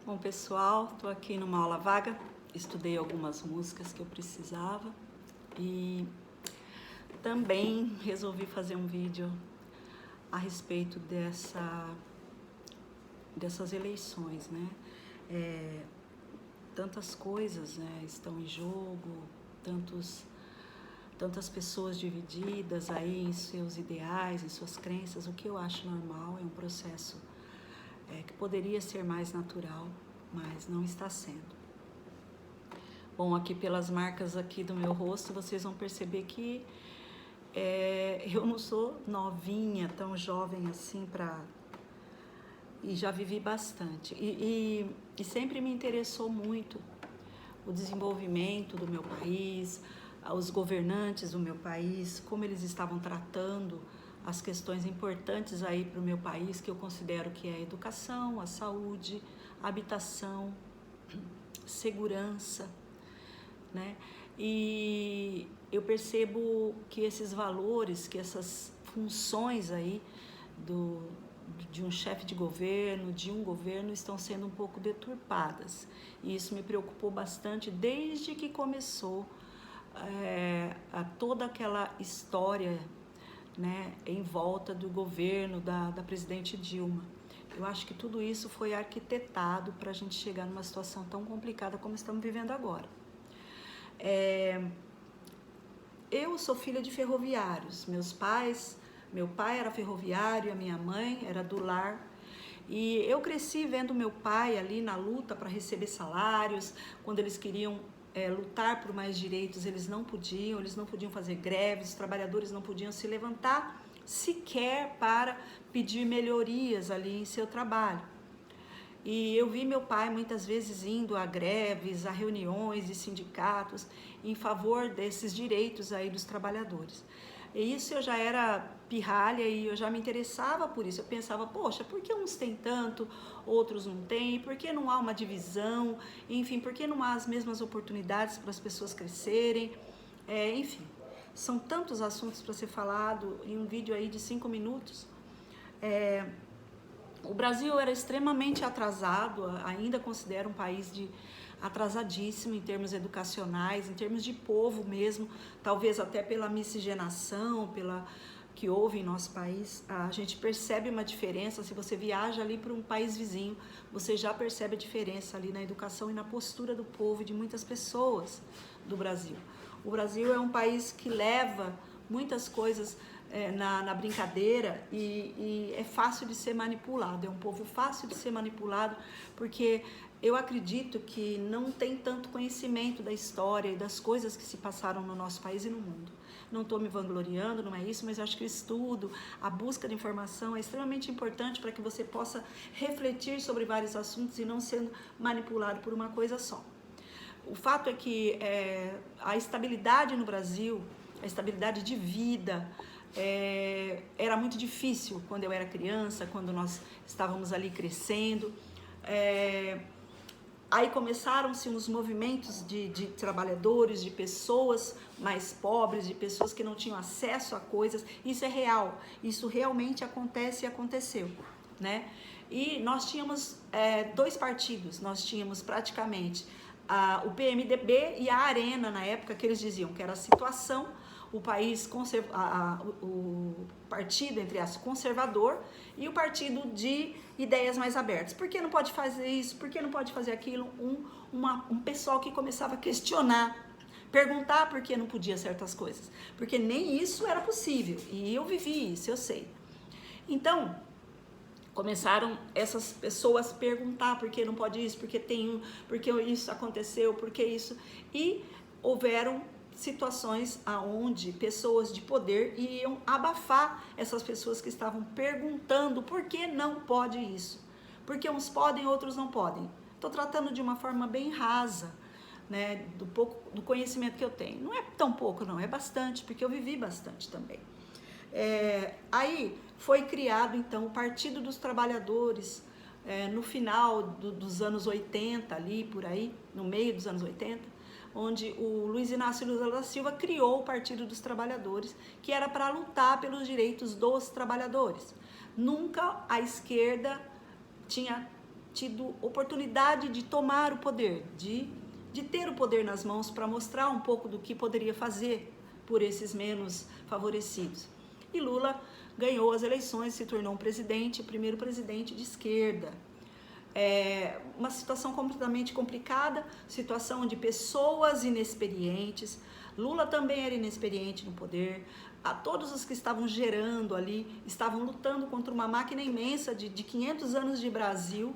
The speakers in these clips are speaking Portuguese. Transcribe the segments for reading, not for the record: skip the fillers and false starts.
Bom, pessoal, estou aqui numa aula vaga, estudei algumas músicas que eu precisava e também resolvi fazer um vídeo a respeito dessas eleições, né? Tantas coisas, né, estão em jogo, tantas pessoas divididas aí em seus ideais, em suas crenças. O que eu acho normal é um processo que poderia ser mais natural, mas não está sendo. Bom, aqui pelas marcas aqui do meu rosto, vocês vão perceber que eu não sou novinha, tão jovem assim e já vivi bastante. E sempre me interessou muito o desenvolvimento do meu país, os governantes do meu país, como eles estavam tratando as questões importantes aí para o meu país, que eu considero que é a educação, a saúde, a habitação, segurança, né? E eu percebo que esses valores, que essas funções aí de um chefe de governo, de um governo, estão sendo um pouco deturpadas. E isso me preocupou bastante desde que começou toda aquela história, né, em volta do governo da presidente Dilma. Eu acho que tudo isso foi arquitetado para a gente chegar numa situação tão complicada como estamos vivendo agora. Eu sou filha de ferroviários. Meu pai era ferroviário, a minha mãe era do lar. E eu cresci vendo meu pai ali na luta para receber salários, quando eles queriam lutar por mais direitos, eles não podiam fazer greves, os trabalhadores não podiam se levantar sequer para pedir melhorias ali em seu trabalho. E eu vi meu pai muitas vezes indo a greves, a reuniões de sindicatos em favor desses direitos aí dos trabalhadores. E isso eu já era pirralha e eu já me interessava por isso. Eu pensava, poxa, por que uns têm tanto, outros não têm? Por que não há uma divisão? Enfim, por que não há as mesmas oportunidades para as pessoas crescerem? Enfim, são tantos assuntos para ser falado em um vídeo aí de 5 minutos. O Brasil era extremamente atrasado, ainda considero um país atrasadíssimo em termos educacionais, em termos de povo mesmo, talvez até pela miscigenação, que houve em nosso país. A gente percebe uma diferença, se você viaja ali para um país vizinho, você já percebe a diferença ali na educação e na postura do povo e de muitas pessoas do Brasil. O Brasil é um país que leva muitas coisas na brincadeira e é fácil de ser manipulado, é um povo fácil de ser manipulado, porque eu acredito que não tem tanto conhecimento da história e das coisas que se passaram no nosso país e no mundo. Não estou me vangloriando, não é isso, mas acho que o estudo, a busca de informação é extremamente importante para que você possa refletir sobre vários assuntos e não sendo manipulado por uma coisa só. O fato é que a estabilidade no Brasil, a estabilidade de vida, era muito difícil quando eu era criança, quando nós estávamos ali crescendo. Aí começaram-se uns movimentos de trabalhadores, de pessoas mais pobres, de pessoas que não tinham acesso a coisas. Isso é real, isso realmente acontece e aconteceu, né? E nós tínhamos dois partidos, nós tínhamos praticamente o PMDB e a Arena na época, que eles diziam que era a situação, o país o partido, entre aspas, conservador e o partido de ideias mais abertas. Por que não pode fazer isso? Por que não pode fazer aquilo? Um pessoal que começava a questionar, perguntar por que não podia certas coisas, porque nem isso era possível, e eu vivi isso, eu sei. Então, começaram essas pessoas a perguntar por que não pode isso, por que isso aconteceu, por que isso, e houveram situações aonde pessoas de poder iam abafar essas pessoas que estavam perguntando por que não pode isso, porque uns podem, outros não podem. Estou tratando de uma forma bem rasa, né, do conhecimento que eu tenho. Não é tão pouco não, é bastante, porque eu vivi bastante também. Aí foi criado então o Partido dos Trabalhadores no final dos anos 80, ali por aí, no meio dos anos 80, onde o Luiz Inácio Lula da Silva criou o Partido dos Trabalhadores, que era para lutar pelos direitos dos trabalhadores. Nunca a esquerda tinha tido oportunidade de tomar o poder, de ter o poder nas mãos para mostrar um pouco do que poderia fazer por esses menos favorecidos. E Lula ganhou as eleições, se tornou um presidente, o primeiro presidente de esquerda. Uma situação completamente complicada, situação de pessoas inexperientes. Lula também era inexperiente no poder. A todos os que estavam gerando ali, estavam lutando contra uma máquina imensa de 500 anos de Brasil,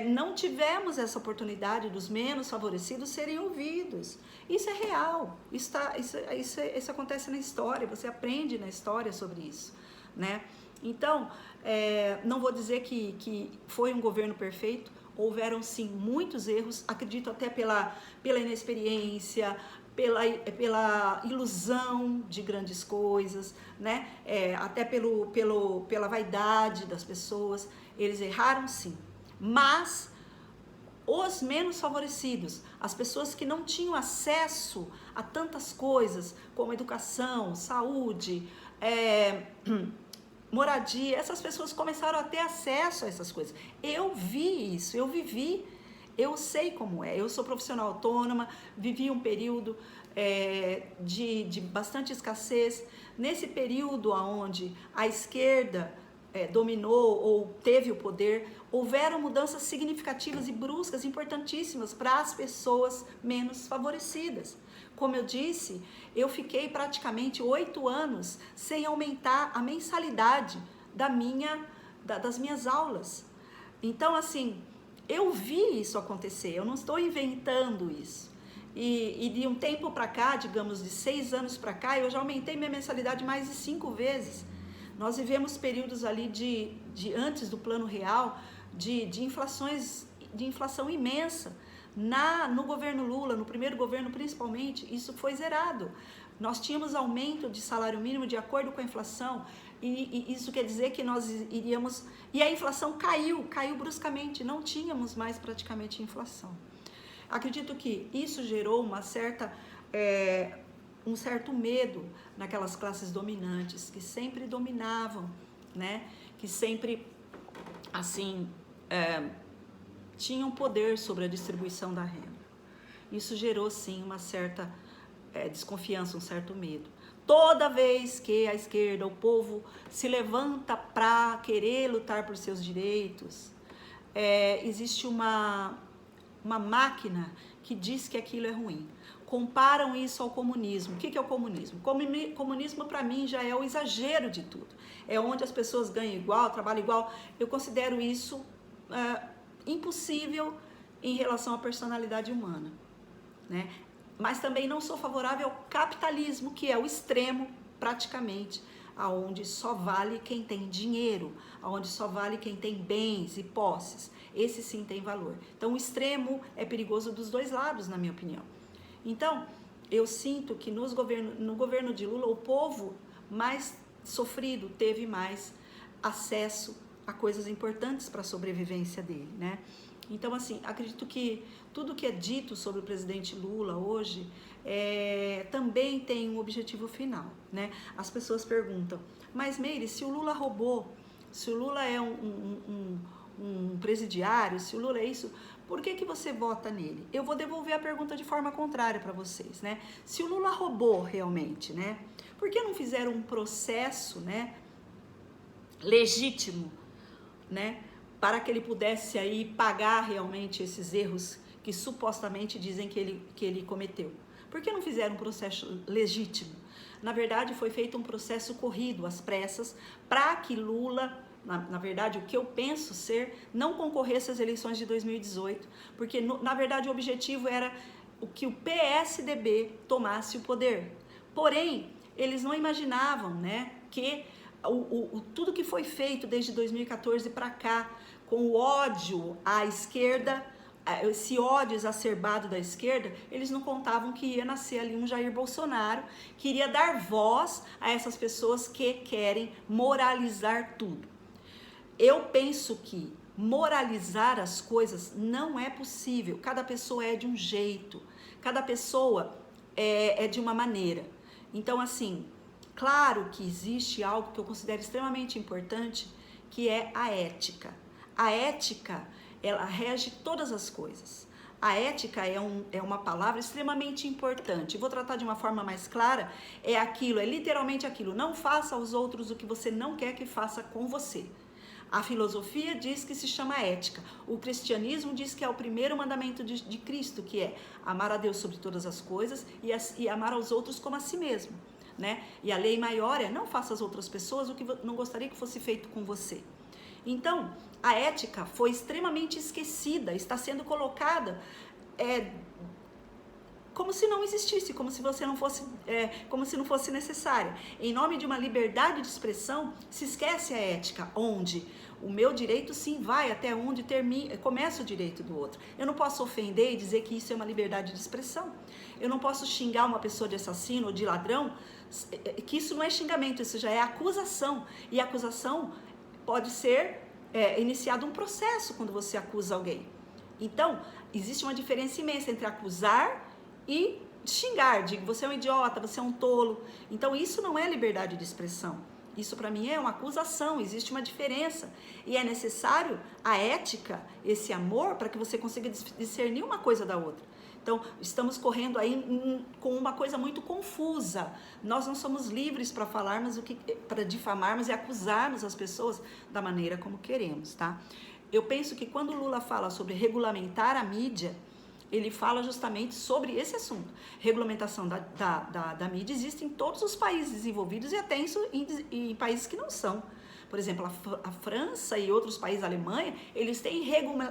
não tivemos essa oportunidade dos menos favorecidos serem ouvidos. Isso é real, isso acontece na história, você aprende na história sobre isso, né? Então, não vou dizer que foi um governo perfeito, houveram sim muitos erros, acredito até pela inexperiência, pela ilusão de grandes coisas, né? Até pela vaidade das pessoas, eles erraram sim, mas os menos favorecidos, as pessoas que não tinham acesso a tantas coisas como educação, saúde, moradia, essas pessoas começaram a ter acesso a essas coisas. Eu vi isso, eu vivi, eu sei como é. Eu sou profissional autônoma, vivi um período de bastante escassez. Nesse período onde a esquerda dominou ou teve o poder, houveram mudanças significativas e bruscas, importantíssimas para as pessoas menos favorecidas. Como eu disse, eu fiquei praticamente 8 anos sem aumentar a mensalidade das minhas aulas. Então, assim, eu vi isso acontecer, eu não estou inventando isso. E de um tempo para cá, digamos de 6 anos para cá, eu já aumentei minha mensalidade mais de 5 vezes. Nós vivemos períodos ali de antes do Plano Real, de inflação imensa. No governo Lula, no primeiro governo principalmente, isso foi zerado. Nós tínhamos aumento de salário mínimo de acordo com a inflação, e isso quer dizer que nós iríamos... E a inflação caiu bruscamente, não tínhamos mais praticamente inflação. Acredito que isso gerou um certo medo naquelas classes dominantes, que sempre dominavam, né? Que sempre, assim, tinham poder sobre a distribuição da renda. Isso gerou, sim, uma certa desconfiança, um certo medo. Toda vez que a esquerda, o povo, se levanta para querer lutar por seus direitos, existe uma máquina que diz que aquilo é ruim. Comparam isso ao comunismo. O que é o comunismo? Comunismo, para mim, já é o exagero de tudo. É onde as pessoas ganham igual, trabalham igual. Eu considero isso impossível em relação à personalidade humana, né? Mas também não sou favorável ao capitalismo, que é o extremo, praticamente, aonde só vale quem tem dinheiro, aonde só vale quem tem bens e posses. Esse sim tem valor. Então, o extremo é perigoso dos dois lados, na minha opinião. Então, eu sinto que no governo de Lula, o povo mais sofrido teve mais acesso a coisas importantes para a sobrevivência dele, né? Então, assim, acredito que tudo que é dito sobre o presidente Lula hoje também tem um objetivo final, né? As pessoas perguntam, mas Meire, se o Lula roubou, se o Lula é um presidiário, se o Lula é isso, por que você vota nele? Eu vou devolver a pergunta de forma contrária para vocês, né? Se o Lula roubou realmente, né? Por que não fizeram um processo, né, legítimo, né, para que ele pudesse aí pagar realmente esses erros que supostamente dizem que ele cometeu? Por que não fizeram um processo legítimo? Na verdade, foi feito um processo corrido, às pressas, para que Lula, na verdade, o que eu penso ser, não concorresse às eleições de 2018, porque, na verdade, o objetivo era que o PSDB tomasse o poder. Porém, eles não imaginavam, né, que tudo que foi feito desde 2014 para cá, com o ódio à esquerda, esse ódio exacerbado da esquerda, eles não contavam que ia nascer ali um Jair Bolsonaro, que iria dar voz a essas pessoas que querem moralizar tudo. Eu penso que moralizar as coisas não é possível. Cada pessoa é de um jeito, cada pessoa é de uma maneira. Então, assim, claro que existe algo que eu considero extremamente importante, que é a ética. A ética, ela rege todas as coisas. A ética é uma palavra extremamente importante. Vou tratar de uma forma mais clara. É aquilo, é literalmente aquilo. Não faça aos outros o que você não quer que faça com você. A filosofia diz que se chama ética. O cristianismo diz que é o primeiro mandamento de Cristo, que é amar a Deus sobre todas as coisas e amar aos outros como a si mesmo, né? E a lei maior é não faça às outras pessoas o que não gostaria que fosse feito com você. Então, a ética foi extremamente esquecida, está sendo colocada como se não existisse, como se você não fosse, como se não fosse necessária. Em nome de uma liberdade de expressão, se esquece a ética, onde o meu direito sim vai até onde começa o direito do outro. Eu não posso ofender e dizer que isso é uma liberdade de expressão. Eu não posso xingar uma pessoa de assassino ou de ladrão, que isso não é xingamento, isso já é acusação. E a acusação pode ser iniciado um processo quando você acusa alguém. Então, existe uma diferença imensa entre acusar e xingar, digo, você é um idiota, você é um tolo. Então isso não é liberdade de expressão. Isso para mim é uma acusação, existe uma diferença. E é necessário a ética, esse amor, para que você consiga discernir uma coisa da outra. Então, estamos correndo aí com uma coisa muito confusa. Nós não somos livres para falarmos para difamarmos e acusarmos as pessoas da maneira como queremos, tá? Eu penso que quando Lula fala sobre regulamentar a mídia, ele fala justamente sobre esse assunto. Regulamentação da mídia existe em todos os países desenvolvidos e até em países que não são. Por exemplo, a França e outros países, a Alemanha, eles têm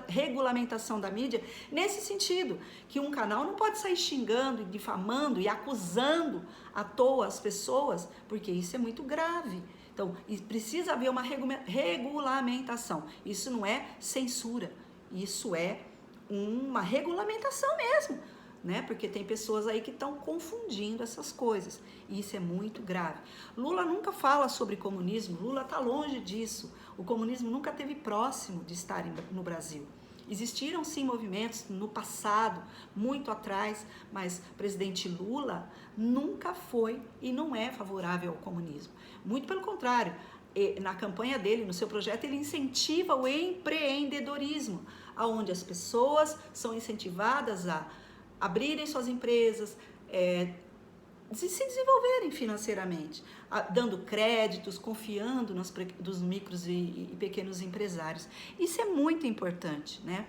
regulamentação da mídia nesse sentido, que um canal não pode sair xingando, difamando e acusando à toa as pessoas, porque isso é muito grave. Então, precisa haver uma regulamentação. Isso não é censura, isso é uma regulamentação mesmo, né? Porque tem pessoas aí que estão confundindo essas coisas, e isso é muito grave. Lula nunca fala sobre comunismo, Lula está longe disso. O comunismo nunca esteve próximo de estar no Brasil. Existiram sim movimentos no passado, muito atrás, mas o presidente Lula nunca foi e não é favorável ao comunismo. Muito pelo contrário, na campanha dele, no seu projeto, ele incentiva o empreendedorismo, onde as pessoas são incentivadas a abrirem suas empresas, se desenvolverem financeiramente, dando créditos, confiando dos micros e pequenos empresários. Isso é muito importante, né?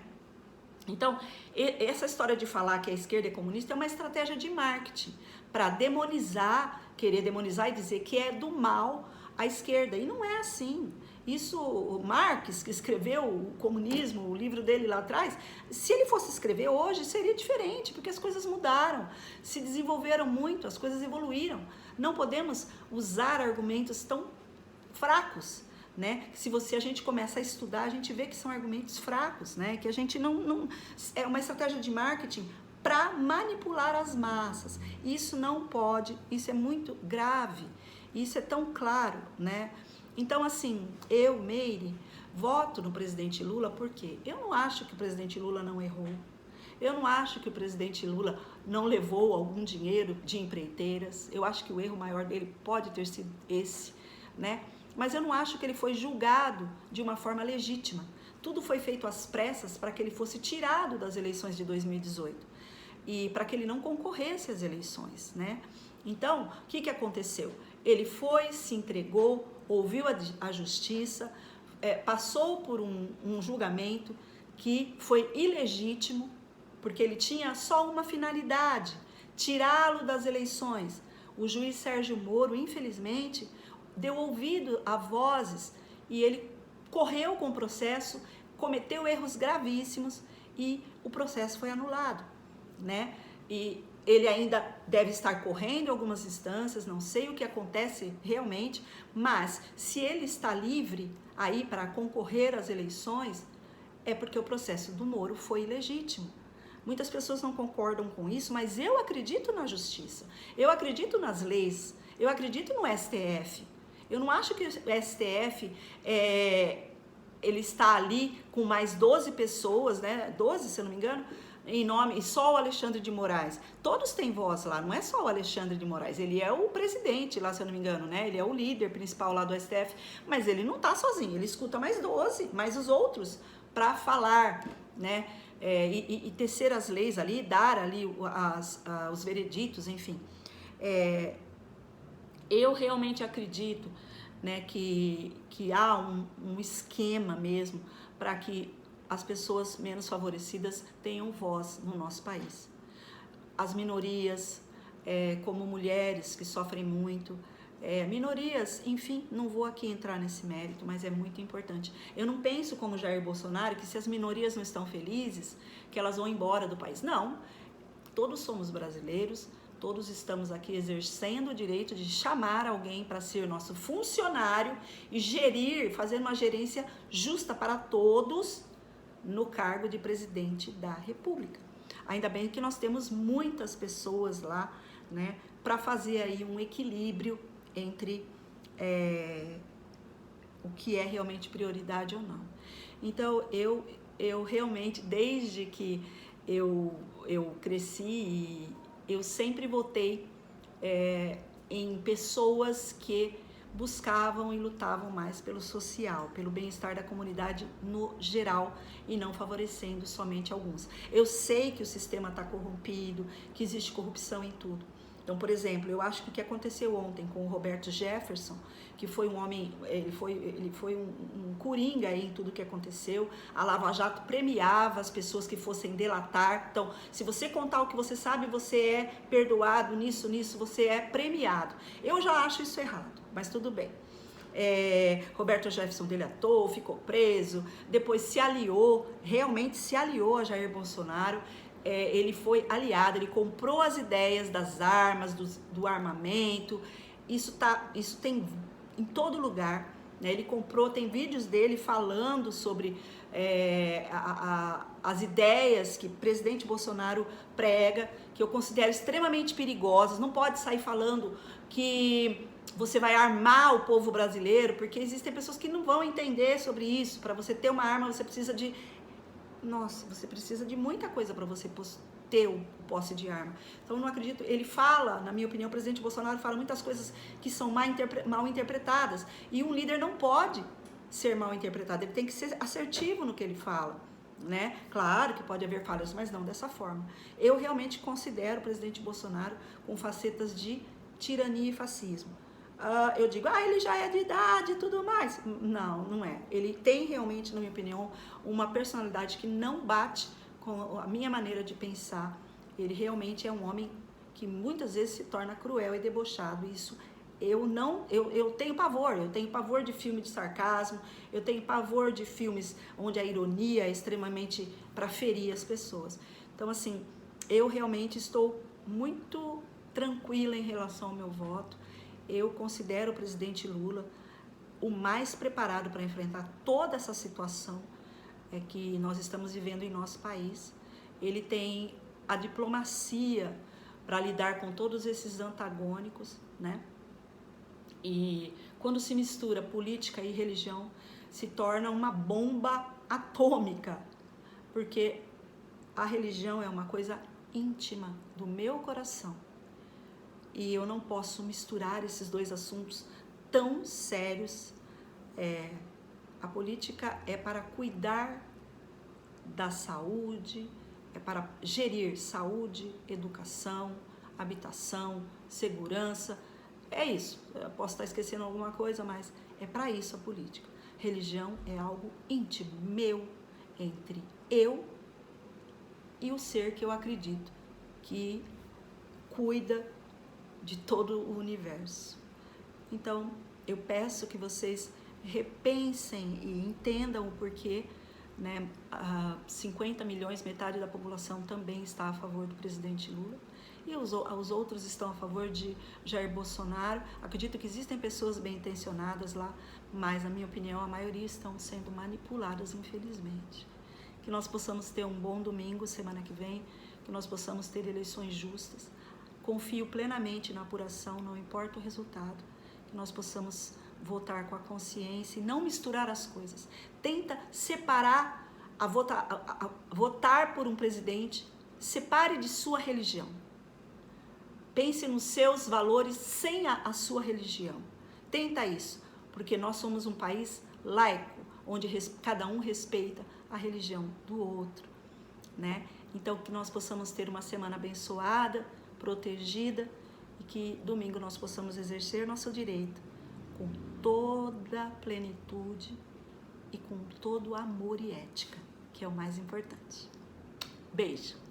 Então, essa história de falar que a esquerda é comunista é uma estratégia de marketing para demonizar, querer demonizar e dizer que é do mal a esquerda. E não é assim. Isso, o Marx, que escreveu o comunismo, o livro dele lá atrás, se ele fosse escrever hoje, seria diferente, porque as coisas mudaram, se desenvolveram muito, as coisas evoluíram. Não podemos usar argumentos tão fracos, né? Se a gente começa a estudar, a gente vê que são argumentos fracos, né? Que a gente não é uma estratégia de marketing para manipular as massas. Isso não pode, isso é muito grave, isso é tão claro, né? Então, assim, eu, Meire, voto no presidente Lula porque eu não acho que o presidente Lula não errou. Eu não acho que o presidente Lula não levou algum dinheiro de empreiteiras. Eu acho que o erro maior dele pode ter sido esse, né? Mas eu não acho que ele foi julgado de uma forma legítima. Tudo foi feito às pressas para que ele fosse tirado das eleições de 2018 e para que ele não concorresse às eleições, né? Então, o que aconteceu? Ele foi, se entregou, ouviu a justiça, passou por um julgamento que foi ilegítimo, porque ele tinha só uma finalidade, tirá-lo das eleições. O juiz Sérgio Moro, infelizmente, deu ouvido a vozes e ele correu com o processo, cometeu erros gravíssimos e o processo foi anulado, né? E ele ainda deve estar correndo em algumas instâncias, não sei o que acontece realmente, mas se ele está livre aí para concorrer às eleições, é porque o processo do Moro foi ilegítimo. Muitas pessoas não concordam com isso, mas eu acredito na justiça, eu acredito nas leis, eu acredito no STF. Eu não acho que o STF, ele está ali com mais 12 pessoas, né? 12, se eu não me engano, em nome, e só o Alexandre de Moraes. Todos têm voz lá, não é só o Alexandre de Moraes, ele é o presidente lá, se eu não me engano, né? Ele é o líder principal lá do STF, mas ele não tá sozinho, ele escuta mais 12, mais os outros, para falar, né? E tecer as leis ali, dar ali os vereditos, enfim. Eu realmente acredito, né, que há um esquema mesmo para que as pessoas menos favorecidas tenham voz no nosso país. As minorias, como mulheres que sofrem muito, minorias, enfim, não vou aqui entrar nesse mérito, mas é muito importante. Eu não penso como Jair Bolsonaro que se as minorias não estão felizes, que elas vão embora do país. Não, todos somos brasileiros, todos estamos aqui exercendo o direito de chamar alguém para ser nosso funcionário e gerir, fazer uma gerência justa para todos no cargo de presidente da República. Ainda bem que nós temos muitas pessoas lá, né, para fazer aí um equilíbrio entre o que é realmente prioridade ou não. Então, eu realmente, desde que eu cresci, eu sempre votei em pessoas que buscavam e lutavam mais pelo social, pelo bem-estar da comunidade no geral e não favorecendo somente alguns. Eu sei que o sistema está corrompido, que existe corrupção em tudo. Então, por exemplo, eu acho que o que aconteceu ontem com o Roberto Jefferson, que foi um homem, ele foi um coringa aí em tudo que aconteceu. A Lava Jato premiava as pessoas que fossem delatar. Então, se você contar o que você sabe, você é perdoado, nisso você é premiado. Eu já acho isso errado, mas tudo bem. Roberto Jefferson delatou, ficou preso, depois se aliou, realmente se aliou a Jair Bolsonaro. Ele foi aliado, ele comprou as ideias das armas, do armamento. Isso tem em todo lugar, né? Ele comprou, tem vídeos dele falando sobre as ideias que o presidente Bolsonaro prega, que eu considero extremamente perigosas. Não pode sair falando que você vai armar o povo brasileiro, porque existem pessoas que não vão entender sobre isso. Para você ter uma arma, você precisa de... Nossa, você precisa de muita coisa para você ter o posse de arma. Então, eu não acredito. Ele fala, na minha opinião, o presidente Bolsonaro fala muitas coisas que são mal interpretadas. E um líder não pode ser mal interpretado. Ele tem que ser assertivo no que ele fala, né? Claro que pode haver falhas, mas não dessa forma. Eu realmente considero o presidente Bolsonaro com facetas de tirania e fascismo. Eu digo, ele já é de idade e tudo mais. Não, não é. Ele tem realmente, na minha opinião, uma personalidade que não bate com a minha maneira de pensar. Ele realmente é um homem que muitas vezes se torna cruel e debochado. Isso eu tenho pavor de filme de sarcasmo, eu tenho pavor de filmes onde a ironia é extremamente para ferir as pessoas. Então, assim, eu realmente estou muito tranquila em relação ao meu voto. Eu considero o presidente Lula o mais preparado para enfrentar toda essa situação que nós estamos vivendo em nosso país. Ele tem a diplomacia para lidar com todos esses antagônicos, né? E quando se mistura política e religião, se torna uma bomba atômica, porque a religião é uma coisa íntima do meu coração. E eu não posso misturar esses dois assuntos tão sérios. A política é para cuidar da saúde, é para gerir saúde, educação, habitação, segurança. É isso. Eu posso estar esquecendo alguma coisa, mas é para isso a política. Religião é algo íntimo, meu, entre eu e o ser que eu acredito, que cuida de todo o universo. Então, eu peço que vocês repensem e entendam o porquê, né? 50 milhões, metade da população também está a favor do presidente Lula e os outros estão a favor de Jair Bolsonaro. Acredito que existem pessoas bem intencionadas lá, mas, na minha opinião, a maioria estão sendo manipuladas, infelizmente. Que nós possamos ter um bom domingo, semana que vem, que nós possamos ter eleições justas. Confio plenamente na apuração, não importa o resultado, que nós possamos votar com a consciência e não misturar as coisas. Tenta separar votar por um presidente separe de sua religião. Pense nos seus valores sem a sua religião. Tenta isso, porque nós somos um país laico, onde cada um respeita a religião do outro, né? Então, que nós possamos ter uma semana abençoada, protegida, e que domingo nós possamos exercer nosso direito com toda a plenitude e com todo o amor e ética, que é o mais importante. Beijo!